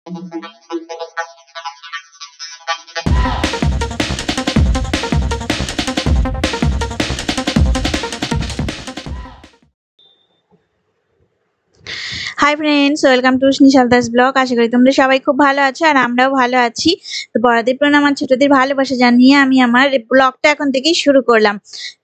High friends, welcome to Nishal Das blog. আশা করি তোমরা সবাই খুব ভালো আছো আর আমরাও ভালো আছি। তো বড়দের প্রণাম আর ছোটদের ভালোবাসা জানিয়ে আমি আমার ব্লগটা এখন থেকেই শুরু করলাম।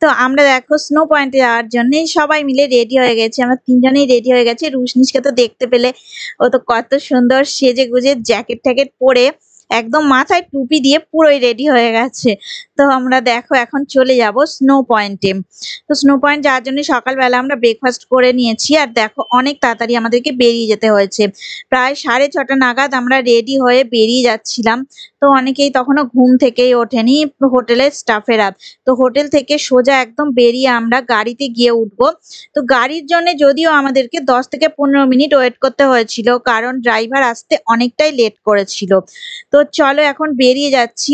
তো আমরা দেখো স্নো পয়েন্টে যাওয়ার জন্য সবাই মিলে রেডি হয়ে গেছি। আমরা তিনজনেই রেডি হয়ে গেছি। রুশনিশকে তো দেখতে পেলে, ও তো কত সুন্দর সেজে গুজে জ্যাকেট ট্যাকেট পরে একদম মাথায় টুপি দিয়ে পুরোই রেডি হয়ে গেছে। তো আমরা দেখো এখন চলে যাব স্নো পয়েন্টে। তো স্নো পয়েন্ট যাওয়ার জন্য সকালবেলা আমরা ব্রেকফাস্ট করে নিয়েছি আর দেখো অনেক তাড়াতাড়ি আমাদেরকে বেরিয়ে যেতে হয়েছে। প্রায় 6:30 নাগাদ আমরা রেডি হয়ে বেরিয়ে যাচ্ছিলাম। তো অনেকেই তখনও ঘুম থেকেই ওঠেনি, হোটেলের স্টাফেরা। তো হোটেল থেকে সোজা একদম বেরিয়ে আমরা গাড়িতে গিয়ে উঠবো। তো গাড়ির জন্য যদিও আমাদেরকে 10 থেকে 15 মিনিট ওয়েট করতে হয়েছিল, কারণ ড্রাইভার আসতে অনেকটাই লেট করেছিল। তো চলো এখন বেরিয়ে যাচ্ছি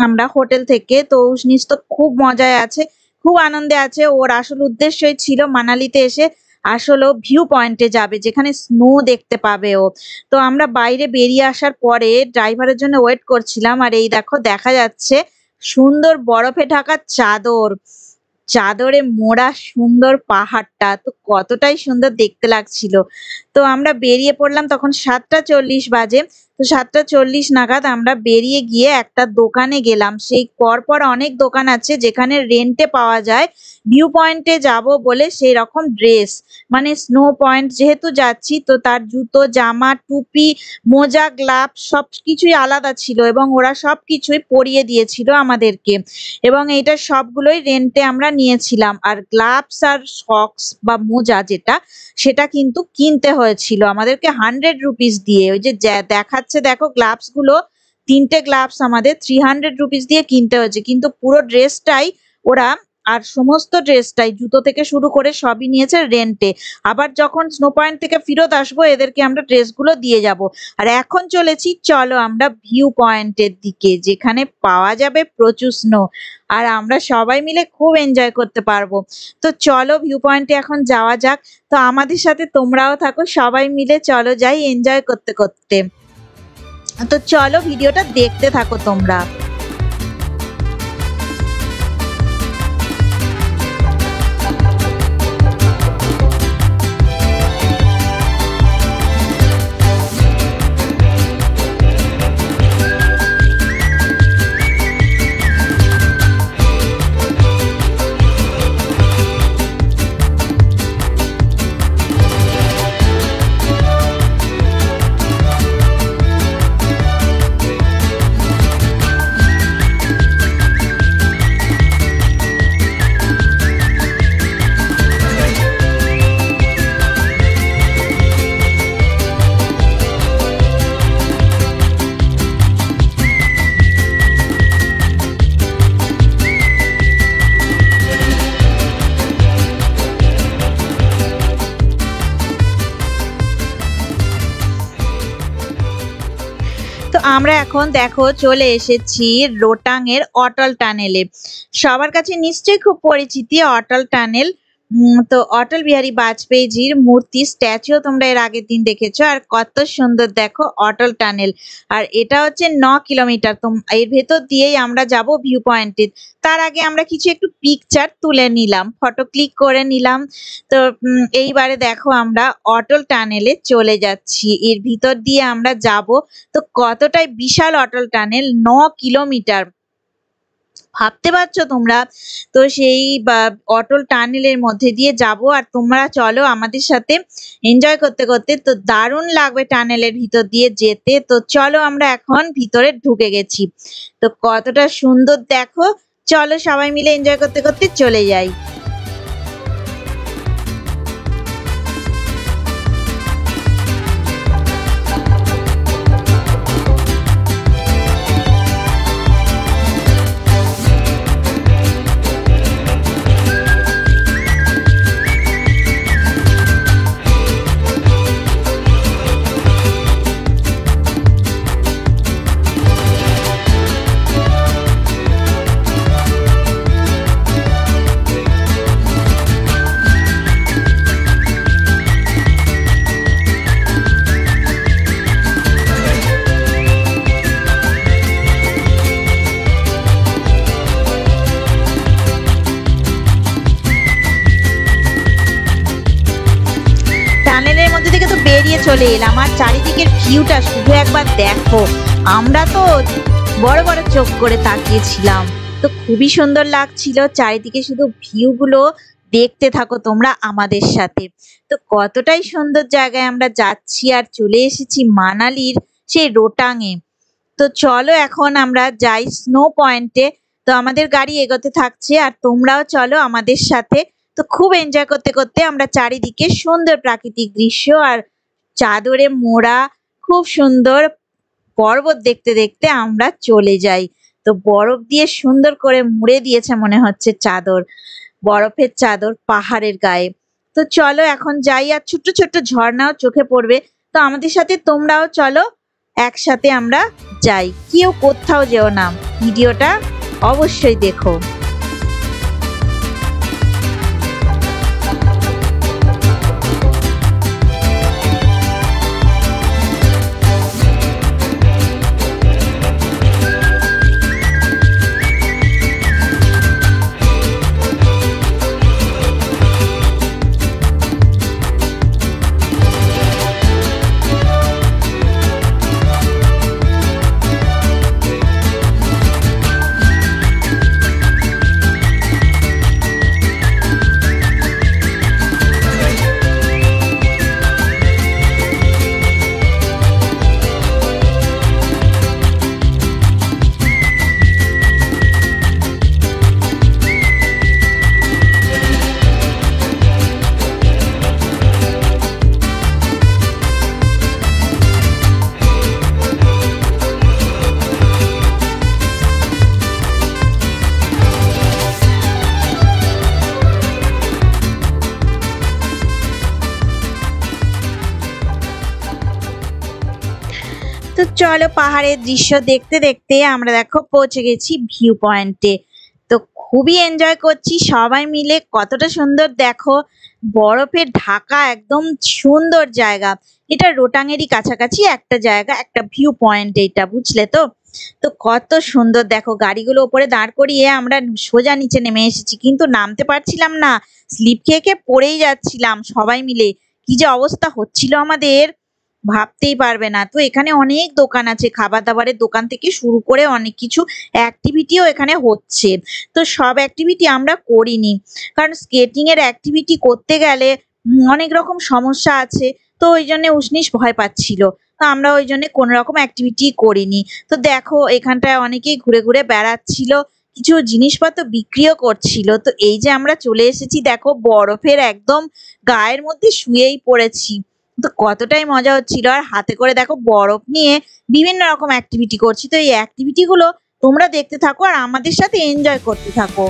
আমরা হোটেল থেকে। তো উষ্ণিস তো খুব মজায় আছে, খুব আনন্দে আছে। ওর আসল উদ্দেশ্যই ছিল মানালিতে এসে আসলে ভিউ পয়েন্টে যাবে, যেখানে স্নো দেখতে পাবে ও। তো আমরা বাইরে বেরিয়ে আসার পরে ড্রাইভারের জন্য ওয়েট করছিলাম। আর এই দেখো দেখা যাচ্ছে সুন্দর বরফে ঢাকা চাদর, চাদরে মোড়া সুন্দর পাহাড়টা তো কতটাই সুন্দর দেখতে লাগছিল। তো আমরা বেরিয়ে পড়লাম, তখন 7:40 বাজে। তো 7:40 নাগাদ আমরা বেরিয়ে গিয়ে একটা দোকানে গেলাম। সেই পরপর অনেক দোকান আছে যেখানে রেন্টে পাওয়া যায় ভিউ পয়েন্টে যাব বলে সেই রকম ড্রেস। মানে স্নো পয়েন্ট যেহেতু যাচ্ছি, তো তার জুতো, জামা, টুপি, মোজা, গ্লাভস সবকিছুই আলাদা ছিল এবং ওরা সবকিছুই পরিয়ে দিয়েছিল আমাদেরকে। এবং এইটা সবগুলোই রেন্টে আমরা নিয়েছিলাম। আর গ্লাভস আর সক্স বা মোজা যেটা, সেটা কিন্তু কিনতে হয়েছিল আমাদেরকে 100 রুপিস দিয়ে। ওই যে দেখাচ্ছে দেখো গ্লাভস গুলো, 3টে গ্লাভস আমাদের 300 রুপিস দিয়ে কিনতে হয়েছে। কিন্তু পুরো ড্রেসটাই ওরা, আর সমস্ত ড্রেসটাই জুতো থেকে শুরু করে সবই নিয়েছে রেন্টে। আবার যখন স্নো পয়েন্ট থেকে ফেরত আসবো এদেরকে আমরা ড্রেসগুলো দিয়ে যাব। আর এখন চলেছি, চলো আমরা ভিউ পয়েন্টের দিকে, যেখানে পাওয়া যাবে প্রচুর স্নো আর আমরা সবাই মিলে খুব এনজয় করতে পারবো। তো চলো ভিউ পয়েন্টে এখন যাওয়া যাক। তো আমাদের সাথে তোমরাও থাকো, সবাই মিলে চলো যাই এনজয় করতে করতে। তো চলো ভিডিওটা দেখতে থাকো তোমরা। তো আমরা এখন দেখো চলে এসেছি রোটাং এর অটল টানেলে। সবার কাছে নিশ্চয়ই খুব পরিচিতি অটল টানেল। তো অটল বিহারী বাজপেয়ীজির মূর্তি স্ট্যাচুও তোমরা এর আগের দিন দেখেছো। আর কত সুন্দর দেখো অটল টানেল। আর এটা হচ্ছে 9 কিলোমিটার। তো এর ভেতর দিয়েই আমরা যাব ভিউ পয়েন্টে। তার আগে আমরা কিছু একটু পিকচার তুলে নিলাম, ফটো ক্লিক করে নিলাম। তো এইবারে দেখো আমরা অটল টানেলে চলে যাচ্ছি, এর ভিতর দিয়ে আমরা যাব। তো কতটাই বিশাল অটল টানেল, 9 কিলোমিটার, ভাবতে পারছো তোমরা? তো সেই অটল টানেলের মধ্যে দিয়ে যাব আর তোমরা চলো আমাদের সাথে এনজয় করতে করতে। তো দারুণ লাগবে টানেলের ভিতর দিয়ে যেতে। তো চলো আমরা এখন ভিতরে ঢুকে গেছি। তো কতটা সুন্দর দেখো, চলো সবাই মিলে এনজয় করতে করতে চলে যাই। চলে এলাম। আর চারিদিকের ভিউটা শুধু একবার দেখো, আমরা তো বড় বড় চোখ করে তাকিয়েছিলাম। তো খুবই সুন্দর লাগছিল চারিদিকে, শুধু ভিউ গুলো দেখতে থাকো তোমরা আমাদের সাথে। তো কতটাই সুন্দর জায়গায় আমরা যাচ্ছি, আর চলে এসেছি মানালির সেই রোটাঙে। তো চলো এখন আমরা যাই স্নো পয়েন্টে। তো আমাদের গাড়ি এগোতে থাকছে আর তোমরাও চলো আমাদের সাথে। তো খুব এনজয় করতে করতে আমরা চারিদিকে সুন্দর প্রাকৃতিক দৃশ্য আর চাদরে মোড়া খুব সুন্দর পর্বত দেখতে দেখতে আমরা চলে যাই। তো বরফ দিয়ে সুন্দর করে মুড়ে দিয়েছে মনে হচ্ছে চাদর, বরফের চাদর পাহাড়ের গায়ে। তো চলো এখন যাই, আর ছোট্ট ছোট্ট ঝর্ণাও চোখে পড়বে। তো আমাদের সাথে তোমরাও চলো, একসাথে আমরা যাই। কেউ কোথাও যেও না, ভিডিওটা অবশ্যই দেখো। তো চলো পাহাড়ের দৃশ্য দেখতে দেখতে আমরা দেখো পৌঁছে গেছি ভিউ পয়েন্টে। তো খুবই এনজয় করছি সবাই মিলে, কতটা সুন্দর দেখো, বরফের ঢাকা একদম সুন্দর জায়গা। এটা রোটাঙেরই কাছাকাছি একটা জায়গা, একটা ভিউ পয়েন্ট এটা, বুঝলে তো? তো কত সুন্দর দেখো, গাড়িগুলো ওপরে দাঁড় করিয়ে আমরা সোজা নিচে নেমে এসেছি, কিন্তু নামতে পারছিলাম না, স্লিপ খেয়ে খেয়ে পড়েই যাচ্ছিলাম সবাই মিলে। কি যে অবস্থা হচ্ছিল আমাদের ভাবতেই পারবে না। তো এখানে অনেক দোকান আছে, খাবার দাবারের দোকান থেকে শুরু করে অনেক কিছু অ্যাক্টিভিটিও এখানে হচ্ছে। তো সব অ্যাক্টিভিটি আমরা করিনি, কারণ স্কেটিং এর অ্যাক্টিভিটি করতে গেলে অনেক রকম সমস্যা আছে। তো ওই জন্য উষ্ণিস ভয় পাচ্ছিল, তো আমরা ওই জন্য কোনো রকম অ্যাক্টিভিটি করিনি। তো দেখো এখানটায় অনেকেই ঘুরে ঘুরে বেড়াচ্ছিল, কিছু জিনিসপত্র বিক্রিও করছিল। তো এই যে আমরা চলে এসেছি দেখো, বরফের একদম গায়ের মধ্যে শুয়েই পড়েছি। তো কতটাই মজা হচ্ছিল, আর হাতে করে দেখো বরফ নিয়ে বিভিন্ন রকম অ্যাক্টিভিটি করছি। তো এই অ্যাক্টিভিটি গুলো তোমরা দেখতে থাকো আর আমাদের সাথে এনজয় করতে থাকো।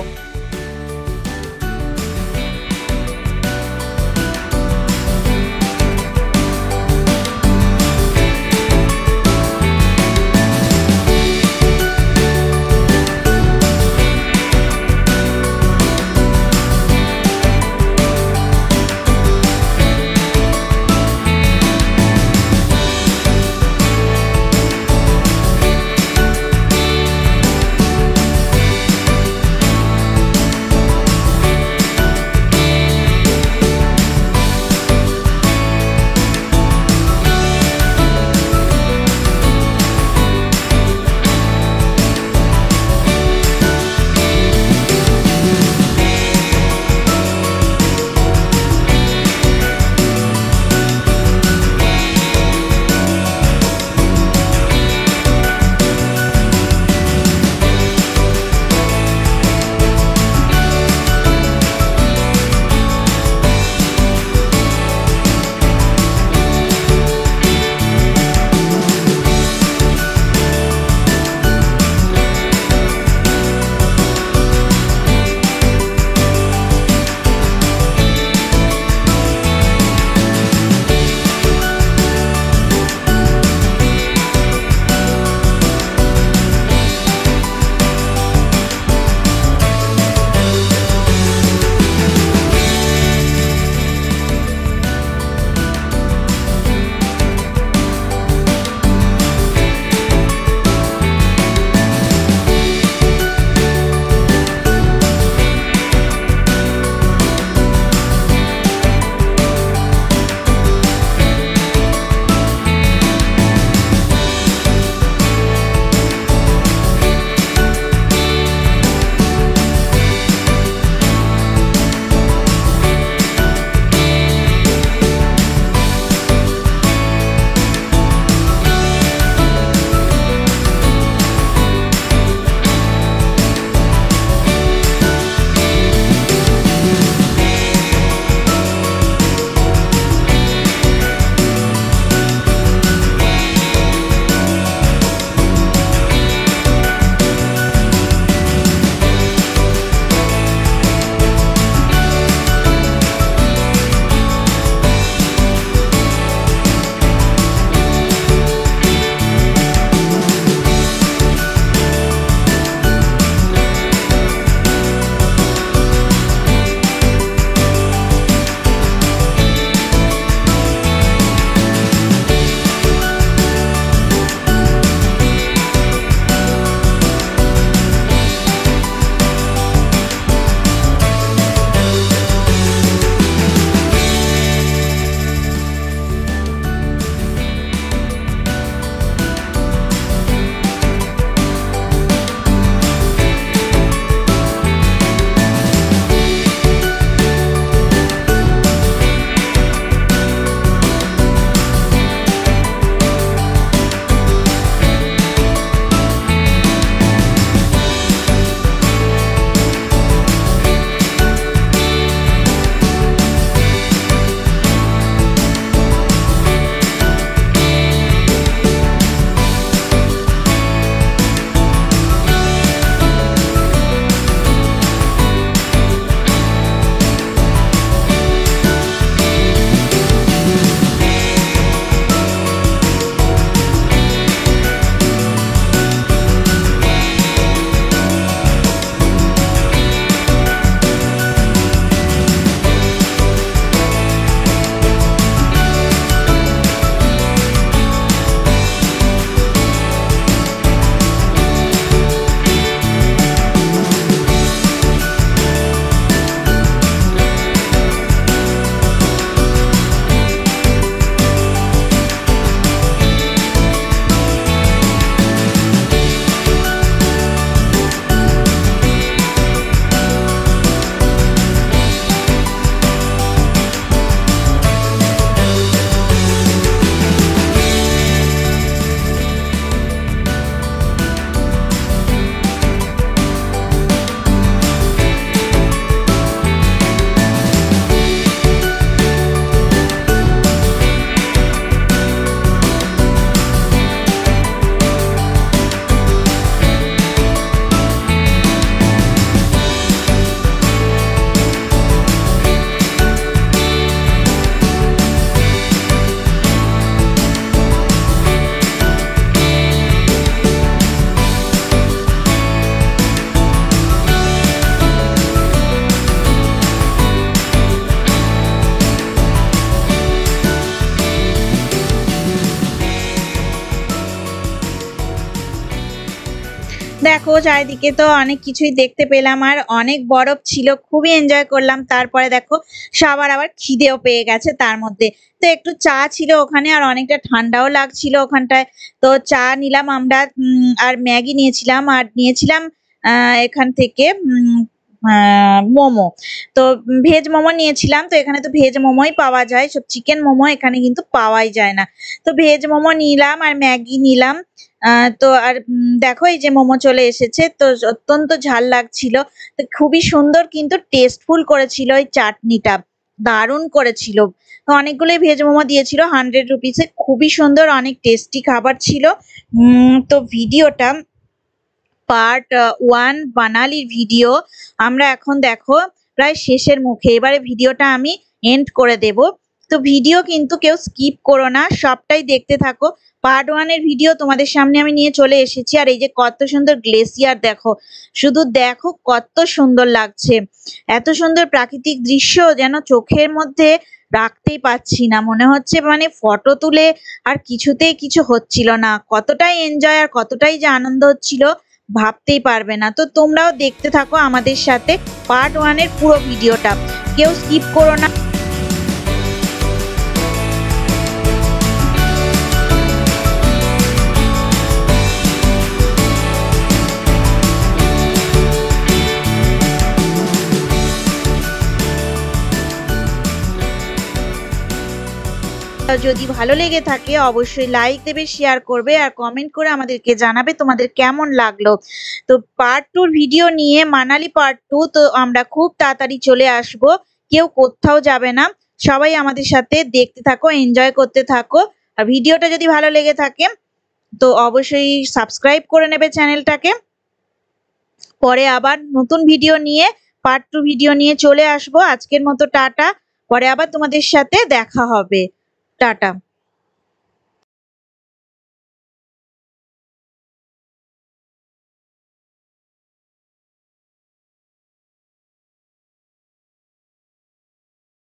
দেখো চারিদিকে তো অনেক কিছুই দেখতে পেলাম আর অনেক বরফ ছিল, খুবই এনজয় করলাম। তারপরে দেখো সবার আবার খিদেও পেয়ে গেছে তার মধ্যে। তো একটু চা ছিল ওখানে আর অনেকটা ঠান্ডাও লাগছিল ওখানটায়। তো চা নিলাম আমরা, আর ম্যাগি নিয়েছিলাম আর নিয়েছিলাম এখান থেকে মোমো। তো ভেজ মোমো নিয়েছিলাম। তো এখানে তো ভেজ মোমোই পাওয়া যায়, সব চিকেন মোমো এখানে কিন্তু পাওয়াই যায় না। তো ভেজ মোমো নিলাম আর ম্যাগি নিলাম। তো আর দেখো এই যে মোমো চলে এসেছে, তো অত্যন্ত ঝাল লাগছিল। তো খুবই সুন্দর কিন্তু টেস্টফুল করেছিল এই চাটনিটা, দারুণ করেছিল। তো অনেকগুলোই ভেজ মোমো দিয়েছিল 100 রুপিসে, খুবই সুন্দর, অনেক টেস্টি খাবার ছিল। তো ভিডিওটা পার্ট 1 বানালির ভিডিও আমরা এখন দেখো প্রায় শেষের মুখে। এবারে ভিডিওটা আমি এন্ড করে দেব। তো ভিডিও কিন্তু কেউ স্কিপ করো না, সবটাই দেখতে থাকো। পার্ট 1 এর ভিডিও তোমাদের সামনে আমি নিয়ে চলে এসেছি। আর এই যে কত সুন্দর গ্লেসিয়ার দেখো, শুধু দেখো কত সুন্দর লাগছে। এত সুন্দর প্রাকৃতিক দৃশ্য যেন চোখের মধ্যে রাখতেই পাচ্ছি না, মনে হচ্ছে মানে ফটো তুলে আর কিছুতেই কিছু হচ্ছিল না। কতটাই এনজয় আর কতটাই যে আনন্দ হচ্ছিল ভাবতেই পারবে না। তো তোমরাও দেখতে থাকো আমাদের সাথে পার্ট 1 এর পুরো ভিডিওটা, কেউ স্কিপ করো না। যদি ভালো লেগে থাকে অবশ্যই লাইক দেবে, শেয়ার করবে আর কমেন্ট করে আমাদেরকে জানাবে তোমাদের কেমন লাগলো। তো পার্ট 2 ভিডিও নিয়ে মানালি পার্ট 2 তো আমরা খুব তাড়াতাড়ি চলে আসব। কেউ কোথাও যাবে না, সবাই আমাদের সাথে দেখতে থাকো, এনজয় করতে থাকো। আর ভিডিওটা যদি ভালো লেগে থাকে তো অবশ্যই সাবস্ক্রাইব করে নেবে চ্যানেলটাকে। পরে আবার নতুন ভিডিও নিয়ে পার্ট 2 ভিডিও নিয়ে চলে আসবো। আজকের মতো টাটা, পরে আবার তোমাদের সাথে দেখা হবে। টাটা।